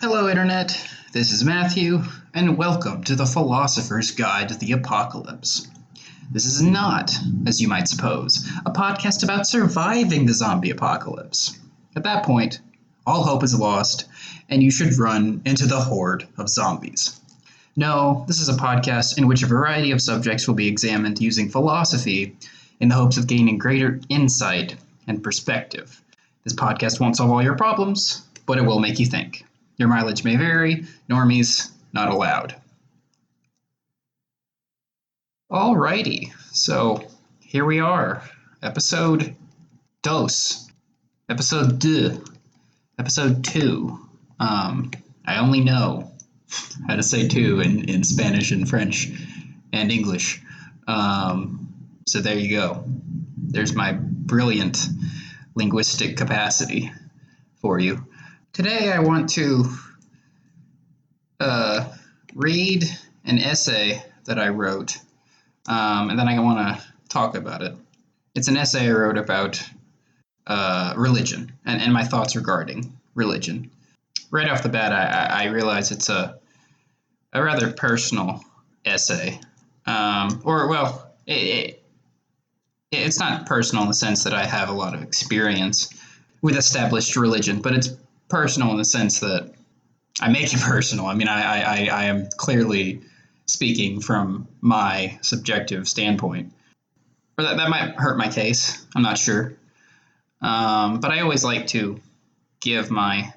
Hello, Internet. This is Matthew, and welcome to the Philosopher's Guide to the Apocalypse. This is not, as you might suppose, a podcast about surviving the zombie apocalypse. At that point, all hope is lost, and you should run into the horde of zombies. No, this is a podcast in which a variety of subjects will be examined using philosophy in the hopes of gaining greater insight and perspective. This podcast won't solve all your problems, but it will make you think. Your mileage may vary. Normies not allowed. Alrighty, so here we are. Episode dos. Episode 2. Episode 2. I only know how to say two in Spanish and French and English. So there you go. There's my brilliant linguistic capacity for you. Today I want to read an essay that I wrote, and then I want to talk about it. It's an essay I wrote about religion and my thoughts regarding religion. Right off the bat, I realize it's a rather personal essay. It's not personal in the sense that I have a lot of experience with established religion, but it's personal in the sense that I make it personal. I mean, I am clearly speaking from my subjective standpoint. Or that might hurt my case. I'm not sure. But I always like to give my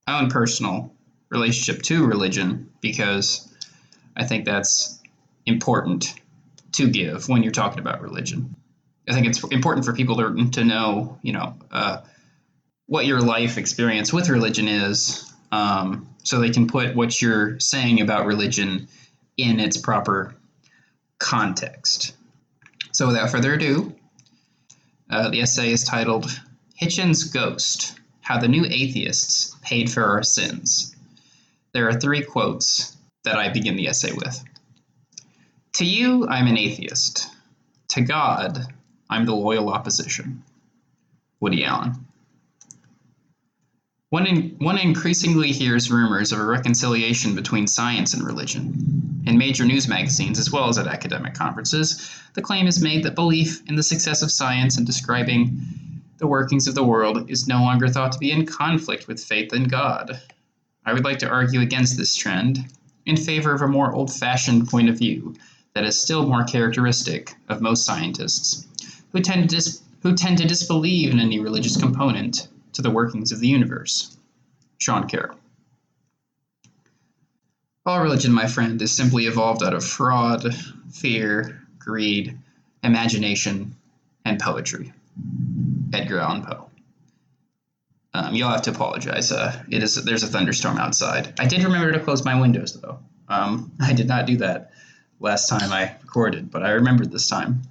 own personal relationship to religion because I think that's important to give when you're talking about religion. I think it's important for people to know, what your life experience with religion is, so they can put what you're saying about religion in its proper context. So without further ado, the essay is titled Hitchin's Ghost, How the New Atheists Paid for Our Sins. There are 3 quotes that I begin the essay with. To you, I'm an atheist. To God, I'm the loyal opposition. Woody Allen. One increasingly hears rumors of a reconciliation between science and religion. In major news magazines, as well as at academic conferences, the claim is made that belief in the success of science in describing the workings of the world is no longer thought to be in conflict with faith in God. I would like to argue against this trend, in favor of a more old-fashioned point of view that is still more characteristic of most scientists, who tend to disbelieve in any religious component to the workings of the universe. Sean Carroll. All religion, my friend, is simply evolved out of fraud, fear, greed, imagination, and poetry. Edgar Allan Poe. You'll have to apologize. There's a thunderstorm outside. I did remember to close my windows, though. I did not do that last time I recorded, but I remembered this time.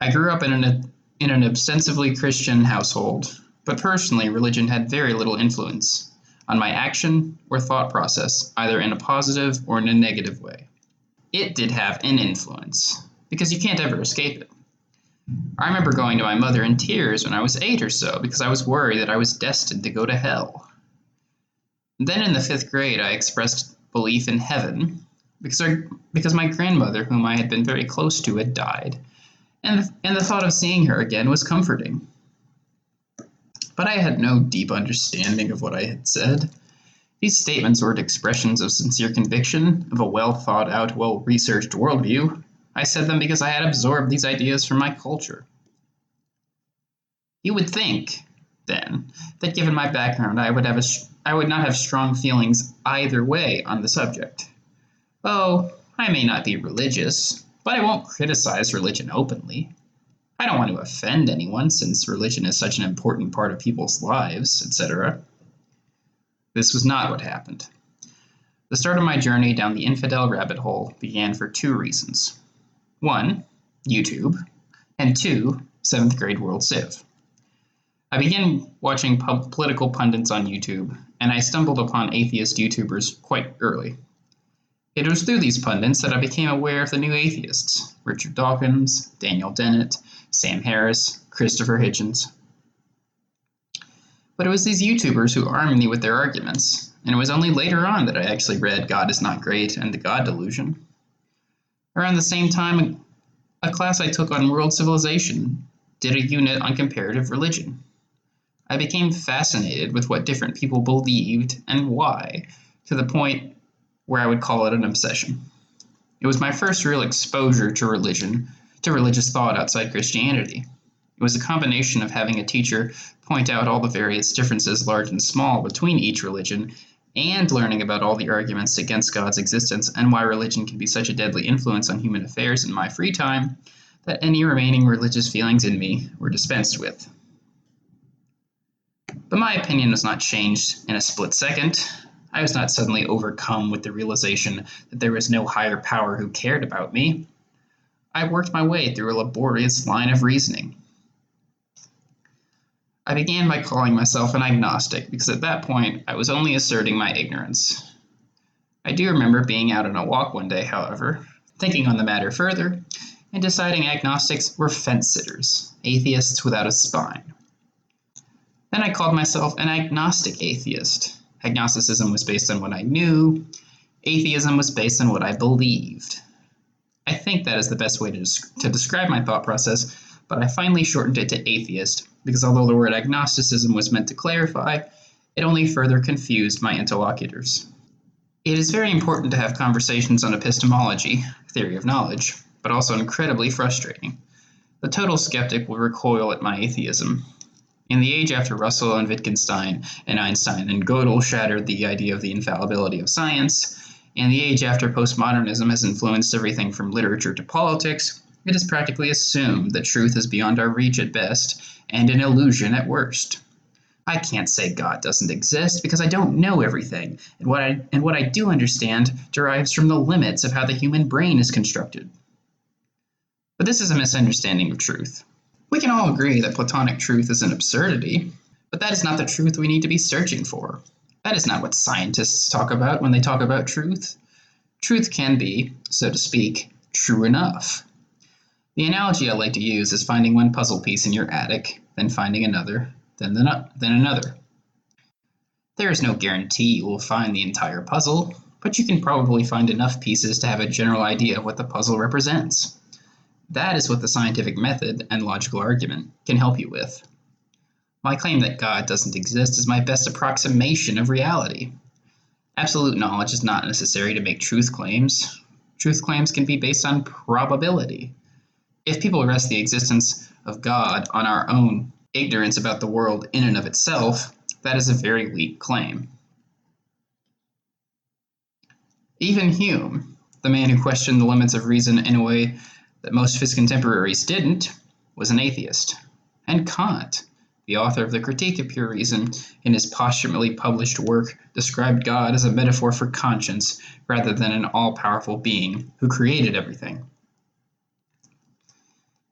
I grew up in an ostensibly Christian household, but personally, religion had very little influence on my action or thought process, either in a positive or in a negative way. It did have an influence, because you can't ever escape it. I remember going to my mother in tears when I was 8 or so, because I was worried that I was destined to go to hell. Then in the 5th grade, I expressed belief in heaven, because my grandmother, whom I had been very close to, had died, and the thought of seeing her again was comforting. But I had no deep understanding of what I had said. These statements weren't expressions of sincere conviction, of a well-thought-out, well-researched worldview. I said them because I had absorbed these ideas from my culture. You would think, then, that given my background, I would not have strong feelings either way on the subject. Oh, I may not be religious, but I won't criticize religion openly. I don't want to offend anyone, since religion is such an important part of people's lives, etc. This was not what happened. The start of my journey down the infidel rabbit hole began for 2 reasons. 1, YouTube, and 2, 7th grade World Civ. I began watching political pundits on YouTube, and I stumbled upon atheist YouTubers quite early. It was through these pundits that I became aware of the new atheists: Richard Dawkins, Daniel Dennett, Sam Harris, Christopher Hitchens. But it was these YouTubers who armed me with their arguments, and it was only later on that I actually read God is Not Great and The God Delusion. Around the same time, a class I took on world civilization did a unit on comparative religion. I became fascinated with what different people believed and why, to the point where I would call it an obsession. It was my first real exposure to religion, to religious thought outside Christianity. It was a combination of having a teacher point out all the various differences, large and small, between each religion, and learning about all the arguments against God's existence and why religion can be such a deadly influence on human affairs in my free time that any remaining religious feelings in me were dispensed with. But my opinion was not changed in a split second. I was not suddenly overcome with the realization that there was no higher power who cared about me. I worked my way through a laborious line of reasoning. I began by calling myself an agnostic because at that point I was only asserting my ignorance. I do remember being out on a walk one day, however, thinking on the matter further, and deciding agnostics were fence-sitters, atheists without a spine. Then I called myself an agnostic atheist. Agnosticism was based on what I knew. Atheism was based on what I believed. I think that is the best way to describe my thought process, but I finally shortened it to atheist, because although the word agnosticism was meant to clarify, it only further confused my interlocutors. It is very important to have conversations on epistemology, theory of knowledge, but also incredibly frustrating. The total skeptic will recoil at my atheism. In the age after Russell and Wittgenstein and Einstein and Gödel shattered the idea of the infallibility of science, and the age after postmodernism has influenced everything from literature to politics, it is practically assumed that truth is beyond our reach at best and an illusion at worst. I can't say God doesn't exist because I don't know everything, and what I do understand derives from the limits of how the human brain is constructed. But this is a misunderstanding of truth. We can all agree that Platonic truth is an absurdity, but that is not the truth we need to be searching for. That is not what scientists talk about when they talk about truth. Truth can be, so to speak, true enough. The analogy I like to use is finding one puzzle piece in your attic, then finding another, then another. There is no guarantee you will find the entire puzzle, but you can probably find enough pieces to have a general idea of what the puzzle represents. That is what the scientific method and logical argument can help you with. My claim that God doesn't exist is my best approximation of reality. Absolute knowledge is not necessary to make truth claims. Truth claims can be based on probability. If people rest the existence of God on our own ignorance about the world in and of itself, that is a very weak claim. Even Hume, the man who questioned the limits of reason in a way that most of his contemporaries didn't, was an atheist. And Kant, the author of the Critique of Pure Reason, in his posthumously published work, described God as a metaphor for conscience rather than an all-powerful being who created everything.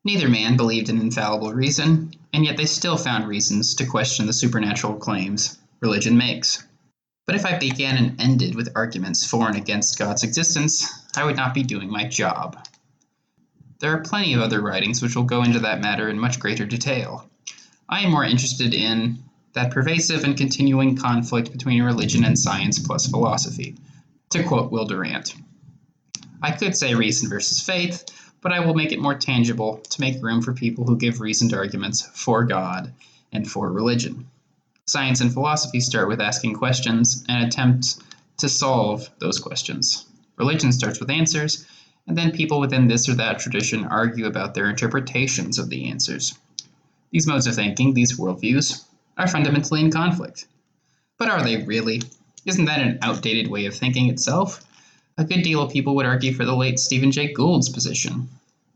Neither man believed in infallible reason, and yet they still found reasons to question the supernatural claims religion makes. But if I began and ended with arguments for and against God's existence, I would not be doing my job. There are plenty of other writings which will go into that matter in much greater detail. I am more interested in that pervasive and continuing conflict between religion and science plus philosophy. To quote Will Durant, I could say reason versus faith, but I will make it more tangible to make room for people who give reasoned arguments for God and for religion. Science and philosophy start with asking questions and attempt to solve those questions. Religion starts with answers, and then people within this or that tradition argue about their interpretations of the answers. These modes of thinking, these worldviews, are fundamentally in conflict. But are they really? Isn't that an outdated way of thinking itself? A good deal of people would argue for the late Stephen Jay Gould's position.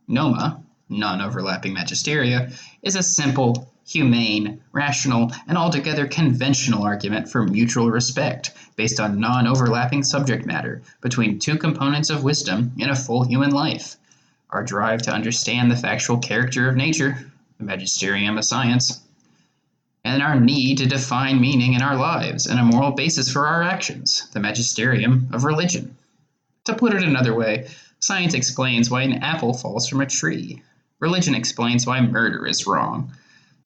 Noma, non-overlapping magisteria, is a simple, humane, rational, and altogether conventional argument for mutual respect based on non-overlapping subject matter between two components of wisdom in a full human life: our drive to understand the factual character of nature, the magisterium of science, and our need to define meaning in our lives and a moral basis for our actions, the magisterium of religion. To put it another way, science explains why an apple falls from a tree. Religion explains why murder is wrong.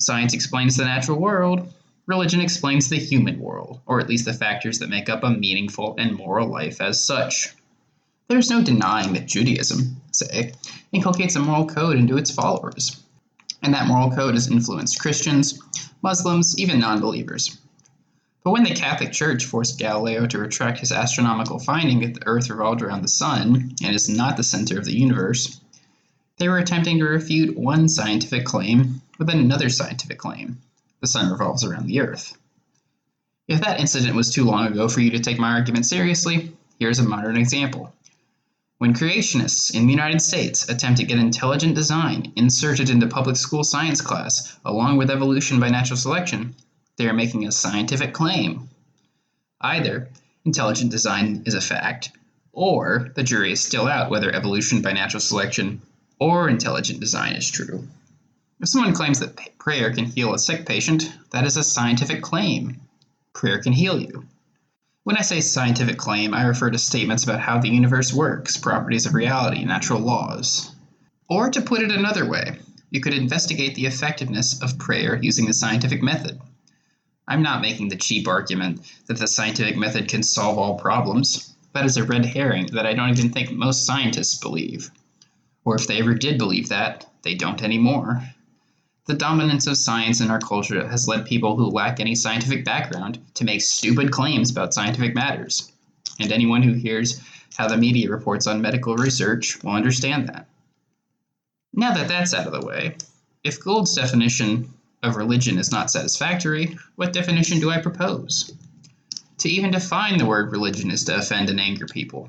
Science explains the natural world. Religion explains the human world, or at least the factors that make up a meaningful and moral life as such. There's no denying that Judaism, say, inculcates a moral code into its followers, and that moral code has influenced Christians, Muslims, even non-believers. But when the Catholic Church forced Galileo to retract his astronomical finding that the Earth revolved around the Sun and is not the center of the universe, they were attempting to refute one scientific claim with another scientific claim: the Sun revolves around the Earth. If that incident was too long ago for you to take my argument seriously, here's a modern example. When creationists in the United States attempt to get intelligent design inserted into public school science class along with evolution by natural selection, they are making a scientific claim. Either intelligent design is a fact, or the jury is still out whether evolution by natural selection or intelligent design is true. If someone claims that prayer can heal a sick patient, that is a scientific claim. Prayer can heal you. When I say scientific claim, I refer to statements about how the universe works, properties of reality, natural laws. Or to put it another way, you could investigate the effectiveness of prayer using the scientific method. I'm not making the cheap argument that the scientific method can solve all problems. That is a red herring that I don't even think most scientists believe. Or if they ever did believe that, they don't anymore. The dominance of science in our culture has led people who lack any scientific background to make stupid claims about scientific matters. And anyone who hears how the media reports on medical research will understand that. Now that that's out of the way, if Gould's definition of religion is not satisfactory, what definition do I propose? To even define the word religion is to offend and anger people.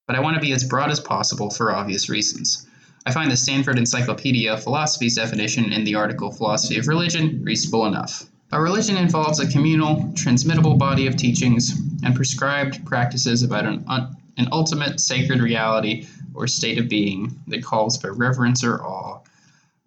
But I want to be as broad as possible for obvious reasons. I find the Stanford Encyclopedia of Philosophy's definition in the article Philosophy of Religion reasonable enough. A religion involves a communal, transmittable body of teachings and prescribed practices about an ultimate sacred reality or state of being that calls for reverence or awe,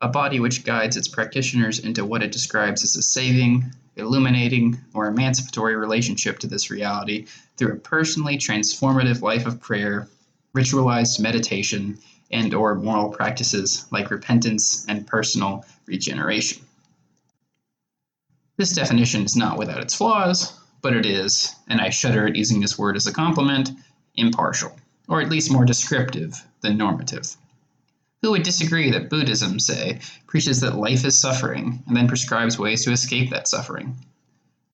a body which guides its practitioners into what it describes as a saving, illuminating, or emancipatory relationship to this reality through a personally transformative life of prayer, ritualized meditation, and or moral practices like repentance and personal regeneration. This definition is not without its flaws, but it is, and I shudder at using this word as a compliment, impartial, or at least more descriptive than normative. Who would disagree that Buddhism, say, preaches that life is suffering and then prescribes ways to escape that suffering?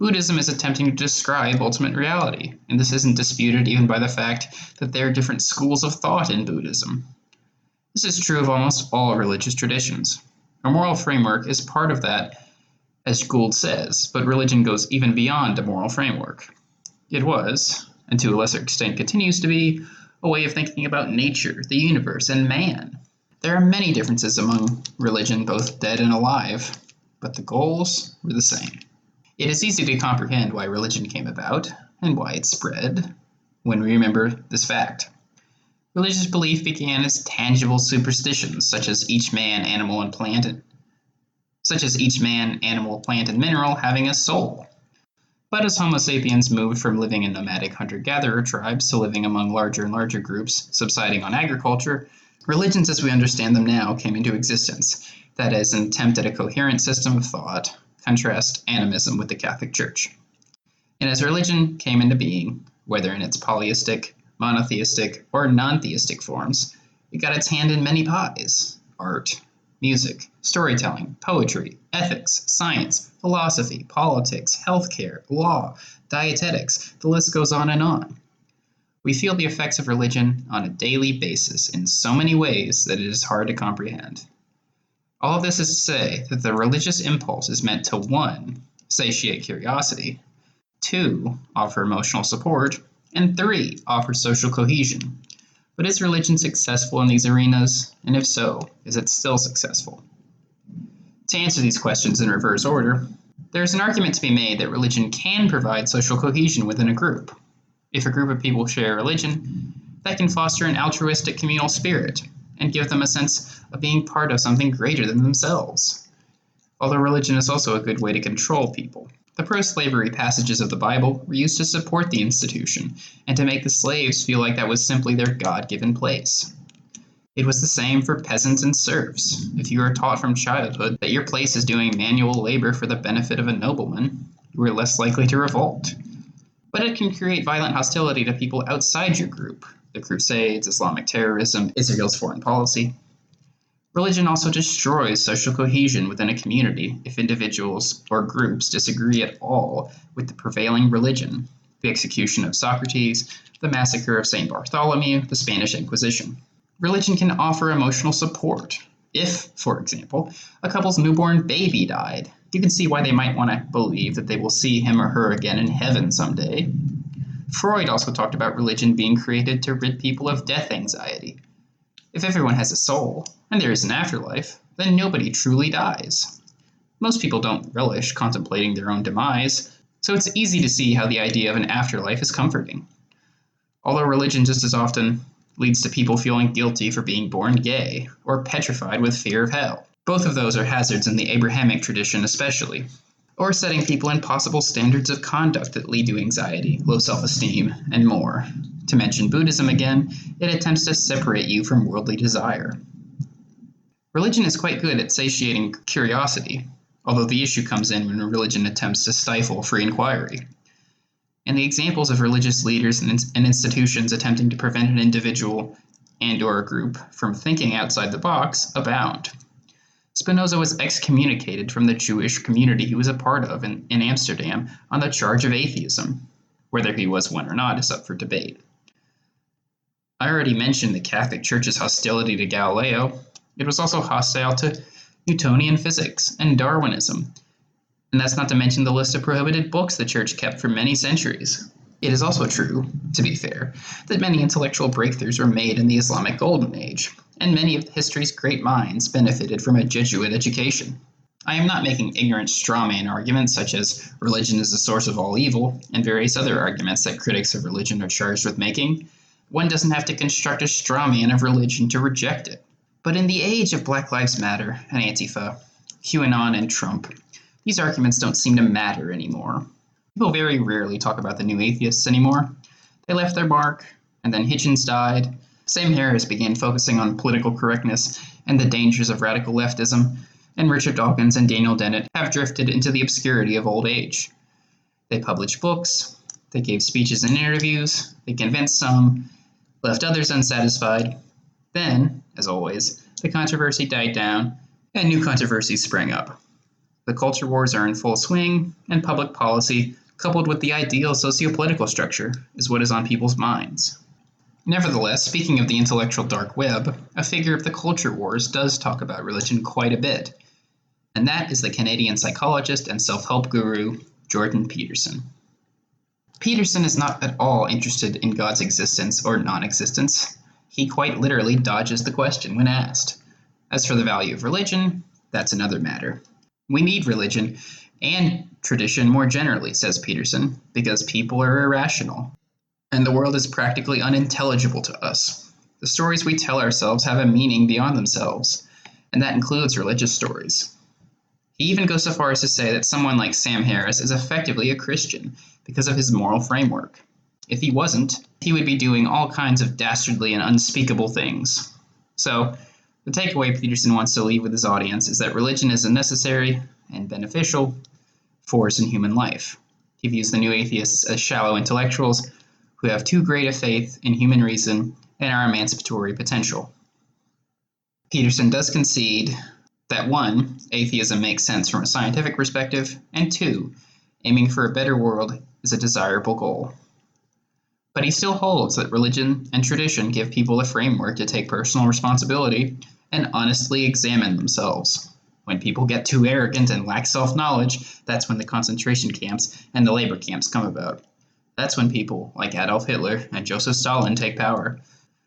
Buddhism is attempting to describe ultimate reality, and this isn't disputed even by the fact that there are different schools of thought in Buddhism. This is true of almost all religious traditions. A moral framework is part of that, as Gould says, but religion goes even beyond a moral framework. It was, and to a lesser extent continues to be, a way of thinking about nature, the universe, and man. There are many differences among religion, both dead and alive, but the goals were the same. It is easy to comprehend why religion came about and why it spread when we remember this fact. Religious belief began as tangible superstitions, such as each man, animal, and plant, and mineral having a soul. But as Homo sapiens moved from living in nomadic hunter-gatherer tribes to living among larger and larger groups, subsiding on agriculture, religions as we understand them now came into existence. That is, an attempt at a coherent system of thought, contrast animism with the Catholic Church. And as religion came into being, whether in its polyistic, monotheistic, or non-theistic forms, it got its hand in many pies: art, music, storytelling, poetry, ethics, science, philosophy, politics, healthcare, law, dietetics, the list goes on and on. We feel the effects of religion on a daily basis in so many ways that it is hard to comprehend. All of this is to say that the religious impulse is meant to 1. Satiate curiosity, 2. Offer emotional support, and 3. Offer social cohesion. But is religion successful in these arenas? And if so, is it still successful? To answer these questions in reverse order, there is an argument to be made that religion can provide social cohesion within a group. If a group of people share religion, that can foster an altruistic communal spirit and give them a sense of being part of something greater than themselves. Although religion is also a good way to control people. The pro-slavery passages of the Bible were used to support the institution and to make the slaves feel like that was simply their God-given place. It was the same for peasants and serfs. If you are taught from childhood that your place is doing manual labor for the benefit of a nobleman, You are less likely to revolt. But it can create violent hostility to people outside your group. The Crusades, Islamic terrorism, Israel's foreign policy. Religion also destroys social cohesion within a community if individuals or groups disagree at all with the prevailing religion. The execution of Socrates, the massacre of St. Bartholomew, the Spanish Inquisition. Religion can offer emotional support. If, for example, a couple's newborn baby died, you can see why they might want to believe that they will see him or her again in heaven someday. Freud also talked about religion being created to rid people of death anxiety. If everyone has a soul, and there is an afterlife, then nobody truly dies. Most people don't relish contemplating their own demise, so it's easy to see how the idea of an afterlife is comforting. Although religion just as often leads to people feeling guilty for being born gay, or petrified with fear of hell. Both of those are hazards in the Abrahamic tradition especially. Or setting people impossible standards of conduct that lead to anxiety, low self-esteem, and more. To mention Buddhism again, it attempts to separate you from worldly desire. Religion is quite good at satiating curiosity, although the issue comes in when religion attempts to stifle free inquiry. And the examples of religious leaders and institutions attempting to prevent an individual and/or a group from thinking outside the box abound. Spinoza was excommunicated from the Jewish community he was a part of in Amsterdam on the charge of atheism. Whether he was one or not is up for debate. I already mentioned the Catholic Church's hostility to Galileo. It was also hostile to Newtonian physics and Darwinism. And that's not to mention the list of prohibited books the Church kept for many centuries. It is also true, to be fair, that many intellectual breakthroughs were made in the Islamic Golden Age, and many of history's great minds benefited from a Jesuit education. I am not making ignorant strawman arguments such as religion is the source of all evil, and various other arguments that critics of religion are charged with making. One doesn't have to construct a strawman of religion to reject it. But in the age of Black Lives Matter and Antifa, QAnon and Trump, these arguments don't seem to matter anymore. People very rarely talk about the new atheists anymore. They left their mark, and then Hitchens died. Sam Harris began focusing on political correctness and the dangers of radical leftism, and Richard Dawkins and Daniel Dennett have drifted into the obscurity of old age. They published books, they gave speeches and interviews, they convinced some, left others unsatisfied. Then, as always, the controversy died down, and new controversies sprang up. The culture wars are in full swing, and public policy, coupled with the ideal sociopolitical structure, is what is on people's minds. Nevertheless, speaking of the intellectual dark web, a figure of the culture wars does talk about religion quite a bit, and that is the Canadian psychologist and self-help guru, Jordan Peterson. Peterson is not at all interested in God's existence or non-existence. He quite literally dodges the question when asked. As for the value of religion, that's another matter. We need religion and tradition more generally, says Peterson, because people are irrational, and the world is practically unintelligible to us. The stories we tell ourselves have a meaning beyond themselves, and that includes religious stories. He even goes so far as to say that someone like Sam Harris is effectively a Christian because of his moral framework. If he wasn't, he would be doing all kinds of dastardly and unspeakable things. So, the takeaway Peterson wants to leave with his audience is that religion is a necessary and beneficial force in human life. He views the new atheists as shallow intellectuals who have too great a faith in human reason and our emancipatory potential. Peterson does concede that 1, atheism makes sense from a scientific perspective, and 2, aiming for a better world is a desirable goal. But he still holds that religion and tradition give people a framework to take personal responsibility and honestly examine themselves. When people get too arrogant and lack self-knowledge, that's when the concentration camps and the labor camps come about. That's when people like Adolf Hitler and Joseph Stalin take power.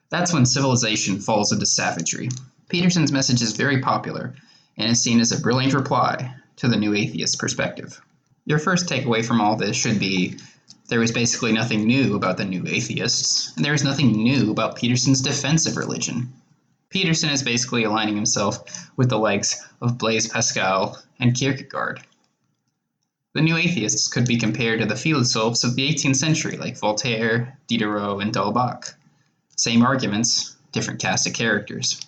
That's when civilization falls into savagery. Peterson's message is very popular and is seen as a brilliant reply to the new atheist perspective. Your first takeaway from all this should be there was basically nothing new about the new atheists, and there is nothing new about Peterson's defense of religion. Peterson is basically aligning himself with the likes of Blaise Pascal and Kierkegaard. The new atheists could be compared to the philosophers of the 18th century like Voltaire, Diderot, and D'Holbach. Same arguments, different cast of characters.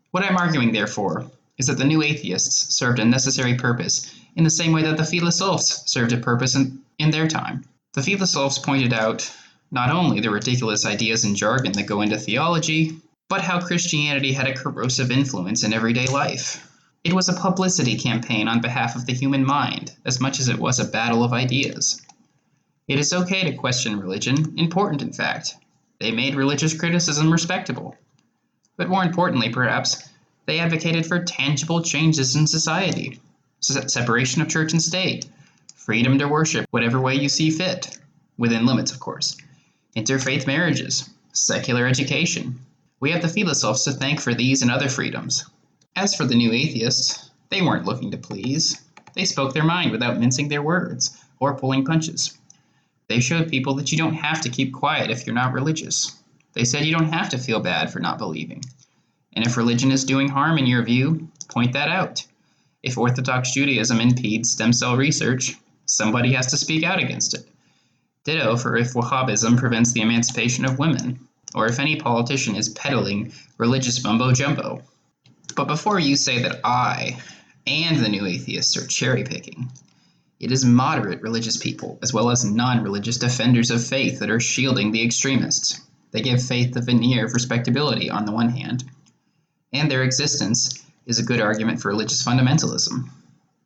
What I'm arguing, therefore, is that the new atheists served a necessary purpose in the same way that the Philosophers served a purpose in their time. The Philosophers pointed out not only the ridiculous ideas and jargon that go into theology, but how Christianity had a corrosive influence in everyday life. It was a publicity campaign on behalf of the human mind, as much as it was a battle of ideas. It is okay to question religion, important in fact. They made religious criticism respectable. But more importantly, perhaps, they advocated for tangible changes in society. Separation of church and state, freedom to worship whatever way you see fit, within limits, of course, interfaith marriages, secular education. We have the Philosophers to thank for these and other freedoms. As for the new atheists, they weren't looking to please. They spoke their mind without mincing their words or pulling punches. They showed people that you don't have to keep quiet if you're not religious. They said you don't have to feel bad for not believing. And if religion is doing harm in your view, point that out. If Orthodox Judaism impedes stem cell research, somebody has to speak out against it. Ditto for if Wahhabism prevents the emancipation of women, or if any politician is peddling religious mumbo-jumbo. But before you say that I and the new atheists are cherry-picking, it is moderate religious people, as well as non-religious defenders of faith, that are shielding the extremists. They give faith the veneer of respectability on the one hand, and their existence is a good argument for religious fundamentalism.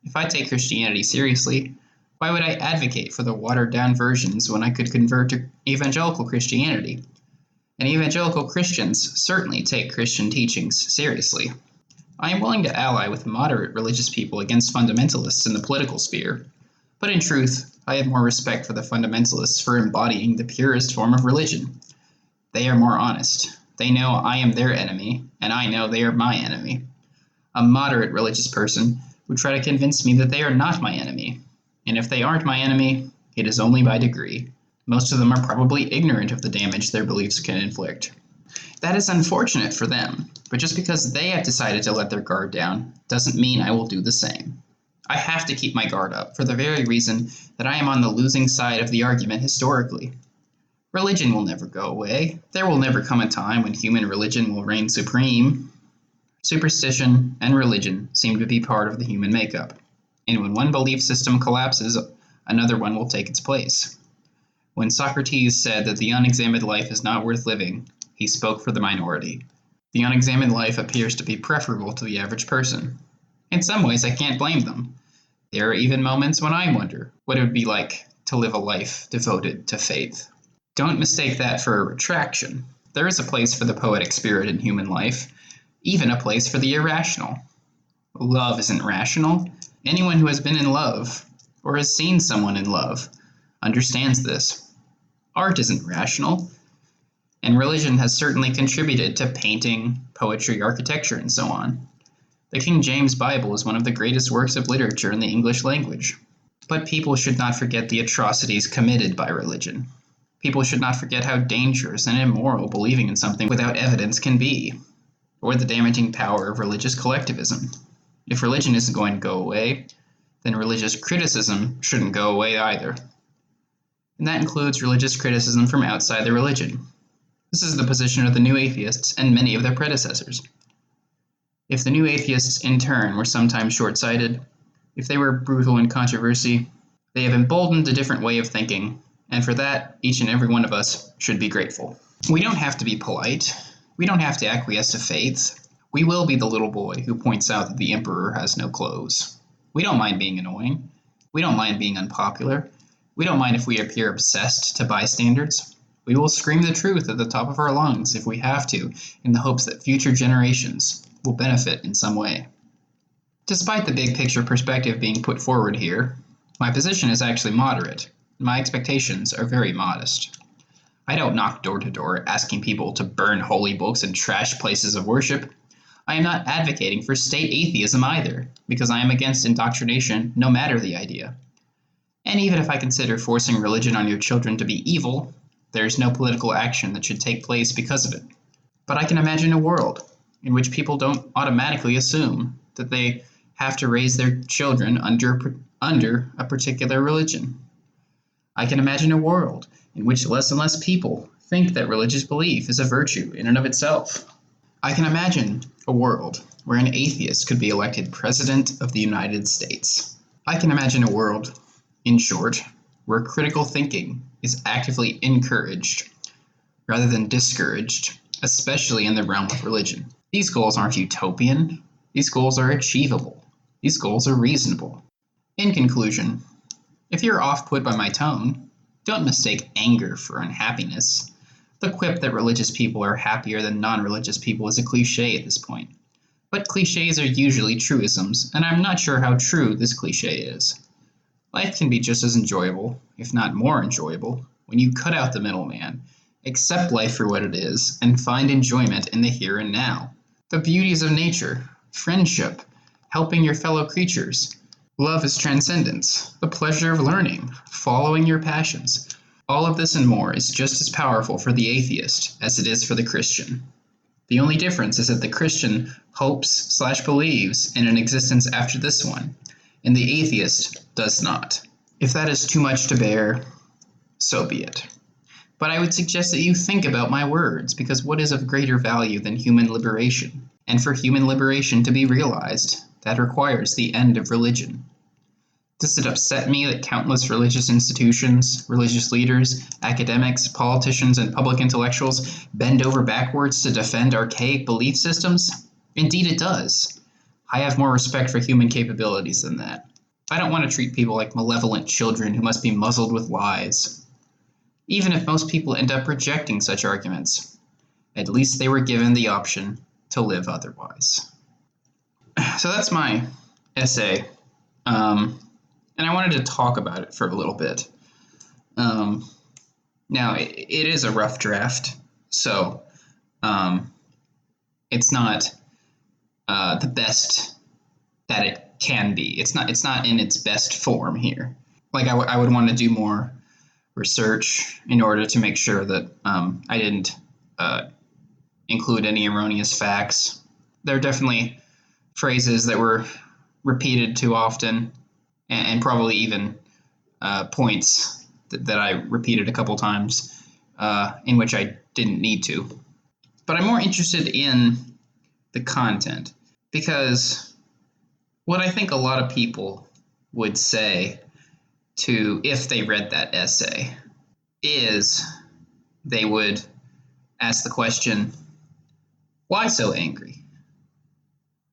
If I take Christianity seriously, why would I advocate for the watered-down versions when I could convert to evangelical Christianity? And evangelical Christians certainly take Christian teachings seriously. I am willing to ally with moderate religious people against fundamentalists in the political sphere, but in truth, I have more respect for the fundamentalists for embodying the purest form of religion. They are more honest. They know I am their enemy, and I know they are my enemy. A moderate religious person would try to convince me that they are not my enemy, and if they aren't my enemy, it is only by degree. Most of them are probably ignorant of the damage their beliefs can inflict. That is unfortunate for them, but just because they have decided to let their guard down doesn't mean I will do the same. I have to keep my guard up for the very reason that I am on the losing side of the argument historically. Religion will never go away. There will never come a time when human religion will reign supreme. Superstition and religion seem to be part of the human makeup, and when one belief system collapses, another one will take its place. When Socrates said that the unexamined life is not worth living, he spoke for the minority. The unexamined life appears to be preferable to the average person. In some ways, I can't blame them. There are even moments when I wonder what it would be like to live a life devoted to faith. Don't mistake that for a retraction. There is a place for the poetic spirit in human life, even a place for the irrational. Love isn't rational. Anyone who has been in love, or has seen someone in love, understands this. Art isn't rational, and religion has certainly contributed to painting, poetry, architecture, and so on. The King James Bible is one of the greatest works of literature in the English language. But people should not forget the atrocities committed by religion. People should not forget how dangerous and immoral believing in something without evidence can be, or the damaging power of religious collectivism. If religion isn't going to go away, then religious criticism shouldn't go away either. And that includes religious criticism from outside the religion. This is the position of the new atheists and many of their predecessors. If the new atheists, in turn, were sometimes short-sighted, if they were brutal in controversy, they have emboldened a different way of thinking, and for that, each and every one of us should be grateful. We don't have to be polite. We don't have to acquiesce to faith. We will be the little boy who points out that the emperor has no clothes. We don't mind being annoying. We don't mind being unpopular. We don't mind if we appear obsessed to bystanders. We will scream the truth at the top of our lungs if we have to, in the hopes that future generations will benefit in some way. Despite the big picture perspective being put forward here, my position is actually moderate. My expectations are very modest. I don't knock door to door asking people to burn holy books and trash places of worship. I am not advocating for state atheism either, because I am against indoctrination no matter the idea. And even if I consider forcing religion on your children to be evil, there is no political action that should take place because of it. But I can imagine a world in which people don't automatically assume that they have to raise their children under a particular religion. I can imagine a world in which less and less people think that religious belief is a virtue in and of itself. I can imagine a world where an atheist could be elected President of the United States. I can imagine a world, in short, where critical thinking is actively encouraged rather than discouraged, especially in the realm of religion. These goals aren't utopian. These goals are achievable. These goals are reasonable. In conclusion, if you're off-put by my tone, don't mistake anger for unhappiness. The quip that religious people are happier than non-religious people is a cliche at this point. But cliches are usually truisms, and I'm not sure how true this cliche is. Life can be just as enjoyable, if not more enjoyable, when you cut out the middleman, accept life for what it is, and find enjoyment in the here and now. The beauties of nature, friendship, helping your fellow creatures. Love is transcendence, the pleasure of learning, following your passions. All of this and more is just as powerful for the atheist as it is for the Christian. The only difference is that the Christian hopes/believes in an existence after this one, and the atheist does not. If that is too much to bear, so be it. But I would suggest that you think about my words, because what is of greater value than human liberation? And for human liberation to be realized, that requires the end of religion. Does it upset me that countless religious institutions, religious leaders, academics, politicians, and public intellectuals bend over backwards to defend archaic belief systems? Indeed it does. I have more respect for human capabilities than that. I don't want to treat people like malevolent children who must be muzzled with lies. Even if most people end up rejecting such arguments, at least they were given the option to live otherwise. So that's my essay. And I wanted to talk about it for a little bit. Now, it is a rough draft, so it's not the best that it can be. It's not in its best form here. Like I would want to do more research in order to make sure that I didn't include any erroneous facts. There are definitely phrases that were repeated too often, and probably even points that I repeated a couple times in which I didn't need to. But I'm more interested in the content, because what I think a lot of people would say if they read that essay is they would ask the question, why so angry?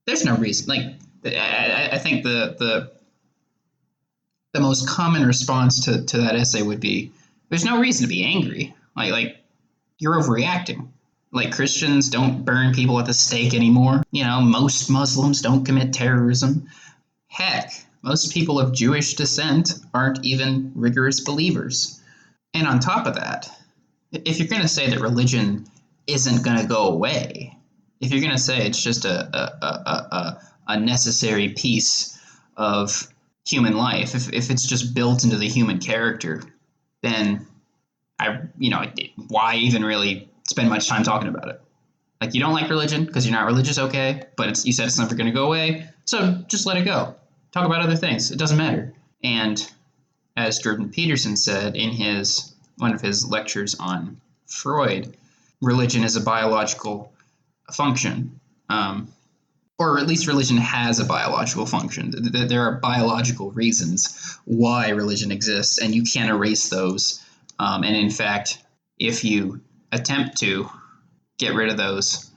There's no reason. I think the most common response to that essay would be, there's no reason to be angry. Like you're overreacting. Like Christians don't burn people at the stake anymore. Most Muslims don't commit terrorism. Heck, most people of Jewish descent aren't even rigorous believers. And on top of that, if you're going to say that religion isn't going to go away, if you're going to say it's just a necessary piece of human life, if it's just built into the human character, then why even really spend much time talking about it? Like, you don't like religion because you're not religious, okay, but you said it's never going to go away, so just let it go. Talk about other things. It doesn't matter. And as Jordan Peterson said in one of his lectures on Freud, religion is a biological function, or at least religion has a biological function. There are biological reasons why religion exists, and you can't erase those. And in fact, if you attempt to get rid of those,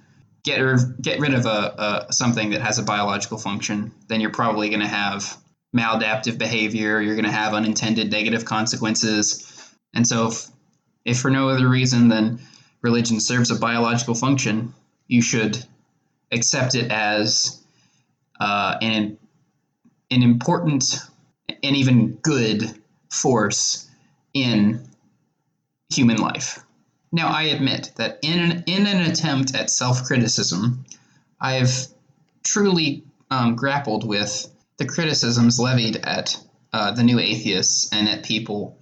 get rid of something that has a biological function, then you're probably going to have maladaptive behavior. You're going to have unintended negative consequences. And so if for no other reason than religion serves a biological function, you should accept it as an important and even good force in human life. Now, I admit that in an attempt at self-criticism, I've truly grappled with the criticisms levied at the new atheists and at people,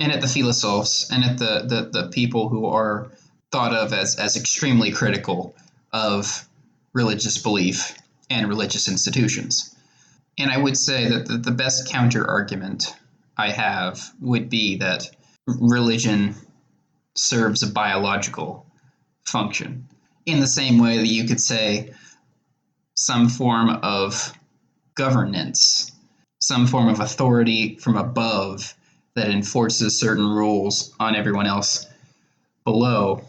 and at the philosophers, and at the people who are thought of as extremely critical of religious belief and religious institutions. And I would say that the best counter-argument I have would be that religion serves a biological function, in the same way that you could say some form of governance some form of authority from above that enforces certain rules on everyone else below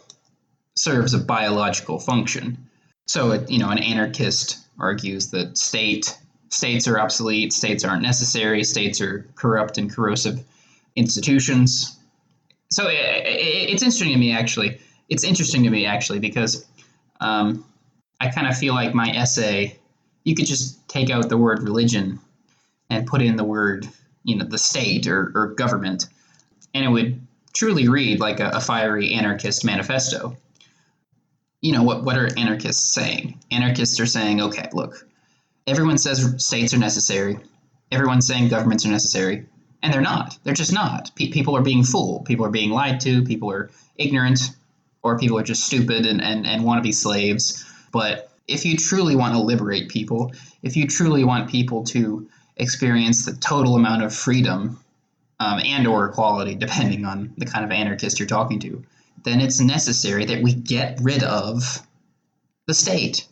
serves a biological function. So, an anarchist argues that states are obsolete, states aren't necessary, states are corrupt and corrosive institutions. So it's interesting to me actually. It's interesting to me actually because I kind of feel like my essay, you could just take out the word religion and put in the word, the state or government, and it would truly read like a fiery anarchist manifesto. What are anarchists saying? Anarchists are saying, okay, look, everyone says states are necessary. Everyone's saying governments are necessary. And they're not. They're just not. People are being fooled. People are being lied to. People are ignorant, or people are just stupid and want to be slaves. But if you truly want to liberate people, if you truly want people to experience the total amount of freedom and or equality, depending on the kind of anarchist you're talking to, then it's necessary that we get rid of the state.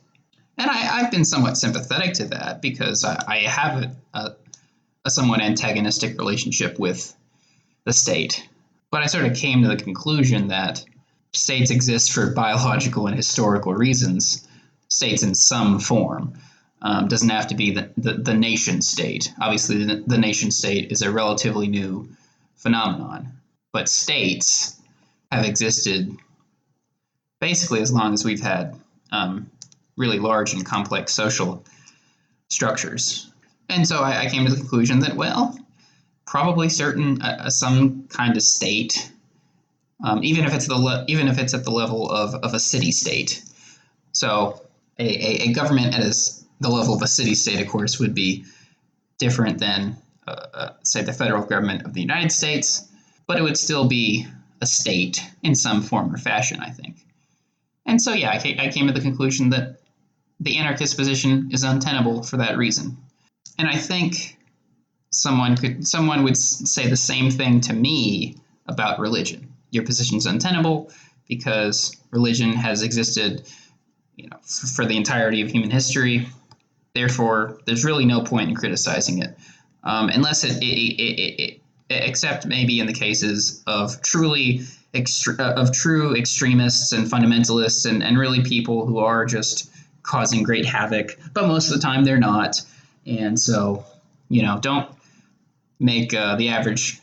And I've been somewhat sympathetic to that because I have a somewhat antagonistic relationship with the state. But I sort of came to the conclusion that states exist for biological and historical reasons. States in some form. Doesn't have to be the nation state. Obviously, the nation state is a relatively new phenomenon. But states have existed basically as long as we've had really large and complex social structures. And so I came to the conclusion that, well, probably some kind of state, even if it's at the level of a city-state. So a government at the level of a city-state, of course, would be different than, say, the federal government of the United States, but it would still be a state in some form or fashion, I think. And so, yeah, I came to the conclusion that the anarchist position is untenable for that reason. And I think someone would say the same thing to me about religion. Your position is untenable because religion has existed, for the entirety of human history. Therefore, there's really no point in criticizing it, unless except maybe in the cases of true extremists and fundamentalists and really people who are just causing great havoc. But most of the time, they're not. And so, don't make the average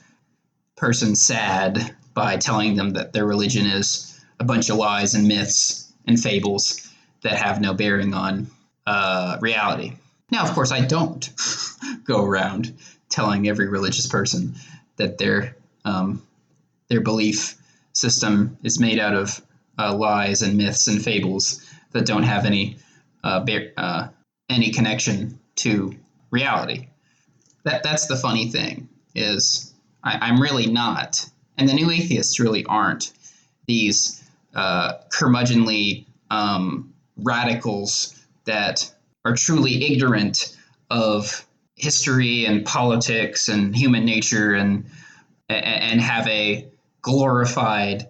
person sad by telling them that their religion is a bunch of lies and myths and fables that have no bearing on reality. Now, of course, I don't go around telling every religious person that their belief system is made out of lies and myths and fables that don't have any connection to reality. That's the funny thing, is I'm really not, and the new atheists really aren't, these curmudgeonly radicals that are truly ignorant of history and politics and human nature and have a glorified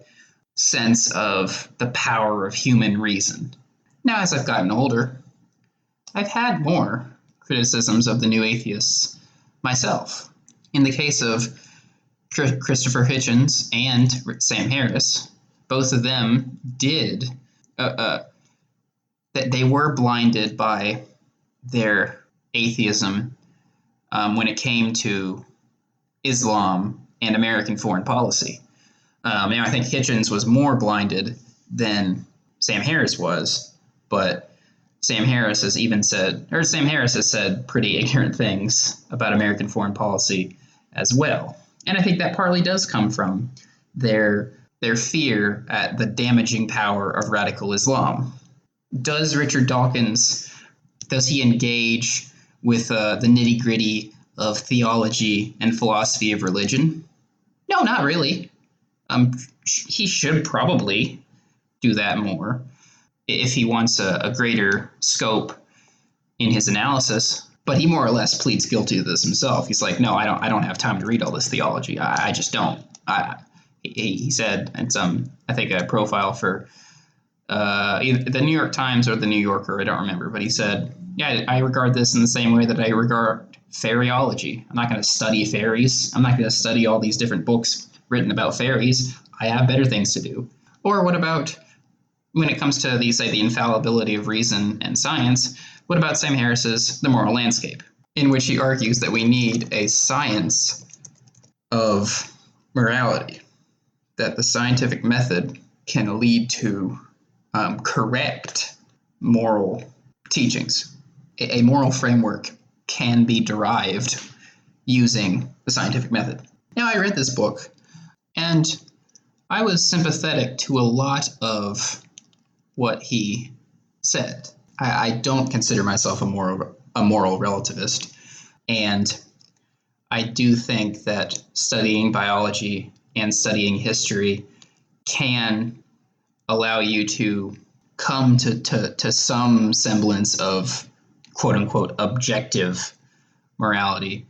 sense of the power of human reason. Now, as I've gotten older, I've had more criticisms of the new atheists myself. In the case of Christopher Hitchens and Sam Harris, both of them did that they were blinded by their atheism when it came to Islam and American foreign policy. I think Hitchens was more blinded than Sam Harris was, but Sam Harris has said pretty ignorant things about American foreign policy as well. And I think that partly does come from their fear at the damaging power of radical Islam. Does Richard Dawkins, engage with the nitty-gritty of theology and philosophy of religion? No, not really. He should probably do that more if he wants a greater scope in his analysis. But he more or less pleads guilty to this himself. He's like, no, I don't have time to read all this theology. I just don't. He said in I think a profile for either the New York Times or the New Yorker, I don't remember, but he said, yeah, I regard this in the same way that I regard fairyology. I'm not going to study fairies. I'm not going to study all these different books written about fairies. I have better things to do. Or what about, when it comes to these, say, the infallibility of reason and science, what about Sam Harris's The Moral Landscape, in which he argues that we need a science of morality, that the scientific method can lead to correct moral teachings. A moral framework can be derived using the scientific method. Now, I read this book, and I was sympathetic to a lot of what he said. I don't consider myself a moral relativist, and I do think that studying biology and studying history can allow you to come to some semblance of quote-unquote objective morality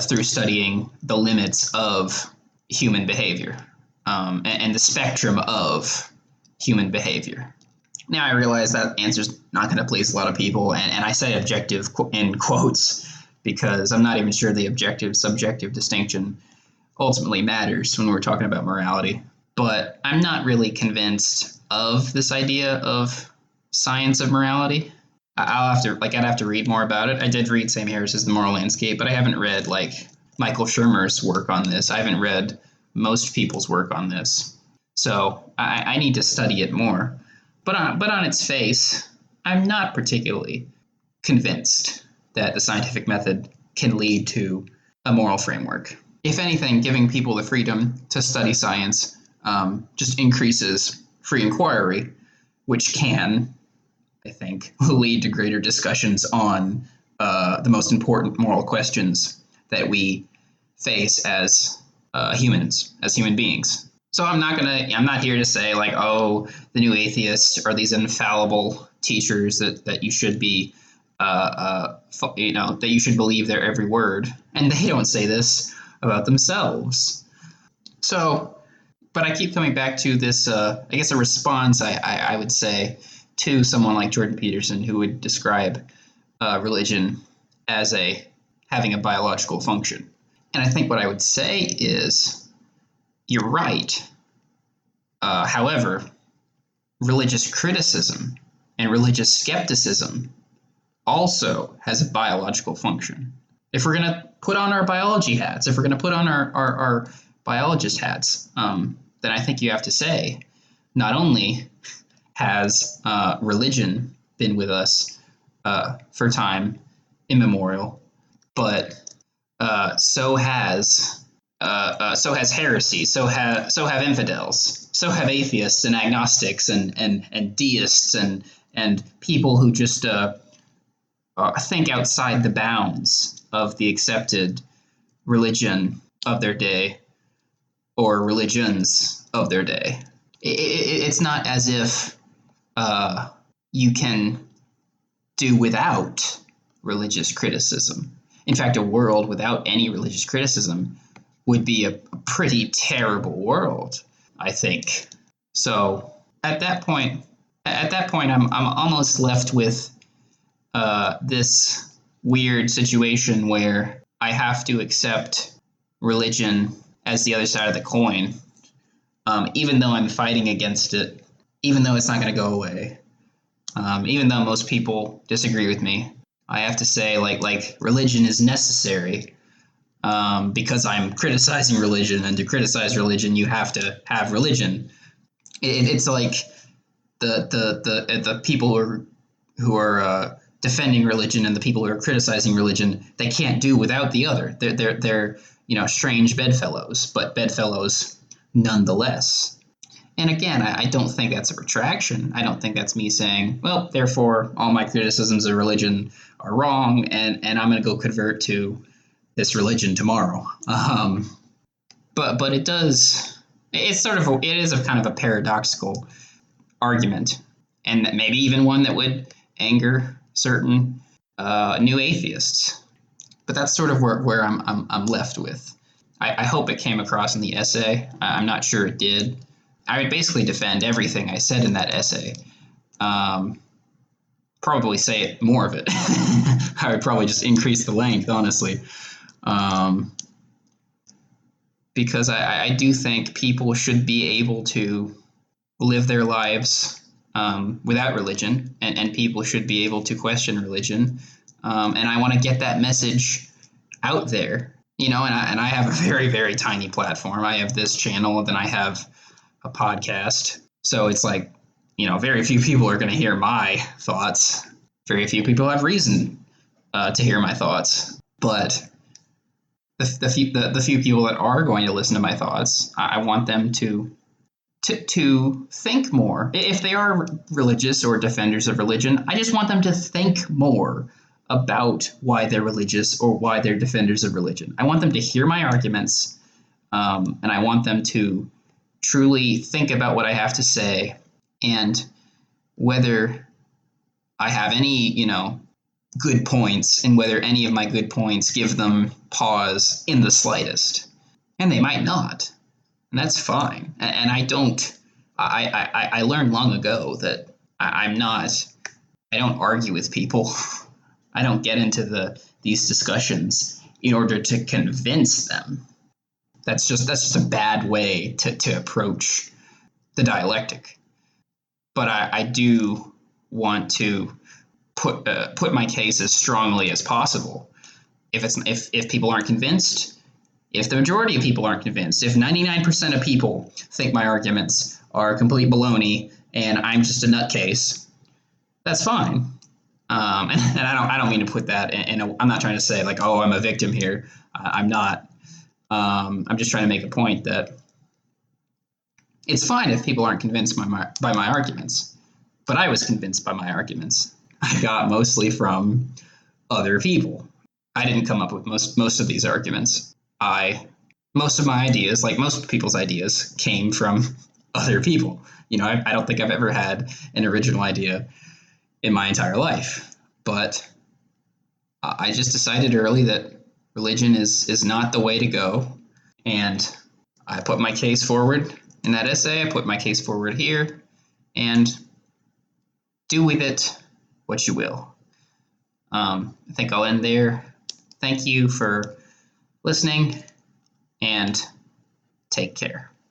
through studying the limits of human behavior and the spectrum of human behavior. Now, I realize that answer's not going to please a lot of people, and I say objective in quotes because I'm not even sure the objective-subjective distinction ultimately matters when we're talking about morality. But I'm not really convinced of this idea of science of morality. I'd have to read more about it. I did read Sam Harris's The Moral Landscape, but I haven't read Michael Shermer's work on this. I haven't read most people's work on this. So I need to study it more. But on its face, I'm not particularly convinced that the scientific method can lead to a moral framework. If anything, giving people the freedom to study science just increases free inquiry, which can, I think, lead to greater discussions on the most important moral questions that we face as humans, as human beings. So I'm not here to say the new atheists are these infallible teachers that you should be, that you should believe their every word. And they don't say this about themselves. So, but I keep coming back to this, I guess a response I would say to someone like Jordan Peterson, who would describe religion as having a biological function. And I think what I would say is, you're right. However, religious criticism and religious skepticism also has a biological function. If we're going to put on our biology hats, if we're going to put on our biologist hats, then I think you have to say, not only has religion been with us for time immemorial, but so has heresy, so have infidels, so have atheists and agnostics and deists and people who just think outside the bounds of the accepted religion of their day or religions of their day. It's not as if you can do without religious criticism. In fact, a world without any religious criticism would be a pretty terrible world, I think. So at that point, I'm almost left with this weird situation where I have to accept religion as the other side of the coin, even though I'm fighting against it, even though it's not going to go away, even though most people disagree with me. I have to say, religion is necessary because I'm criticizing religion, and to criticize religion, you have to have religion. It's like the people who are defending religion and the people who are criticizing religion. They can't do without the other. They're strange bedfellows, but bedfellows nonetheless. And again, I don't think that's a retraction. I don't think that's me saying, well, therefore, all my criticisms of religion are wrong, and I'm going to go convert to this religion tomorrow. But it does. It is a kind of a paradoxical argument, and maybe even one that would anger certain new atheists. But that's sort of where I'm left with. I hope it came across in the essay. I'm not sure it did. I would basically defend everything I said in that essay. But probably say more of it. I would probably just increase the length, honestly. Because I do think people should be able to live their lives without religion, and people should be able to question religion. And I want to get that message out there, and I have a very, very tiny platform. I have this channel, and then I have a podcast. So it's like, very few people are going to hear my thoughts. Very few people have reason to hear my thoughts. But the few people that are going to listen to my thoughts, I want them to think more. If they are religious or defenders of religion, I just want them to think more about why they're religious or why they're defenders of religion. I want them to hear my arguments, and I want them to truly think about what I have to say and whether I have any, good points, and whether any of my good points give them pause in the slightest. And they might not. And that's fine. And I learned long ago that I don't argue with people. I don't get into these discussions in order to convince them. That's just a bad way to approach the dialectic. But I do want to put my case as strongly as possible. If people aren't convinced, if the majority of people aren't convinced, if 99% of people think my arguments are complete baloney and I'm just a nutcase, that's fine. And I don't mean to put that I'm not trying to say like, oh, I'm a victim here. I'm not. I'm just trying to make a point that it's fine if people aren't convinced by my arguments. But I was convinced by my arguments. I got mostly from other people. I didn't come up with most of these arguments. Most of my ideas, like most people's ideas, came from other people. I don't think I've ever had an original idea in my entire life. But I just decided early that religion is not the way to go. And I put my case forward in that essay. I put my case forward here. And do with it what you will. I think I'll end there. Thank you for listening, and take care.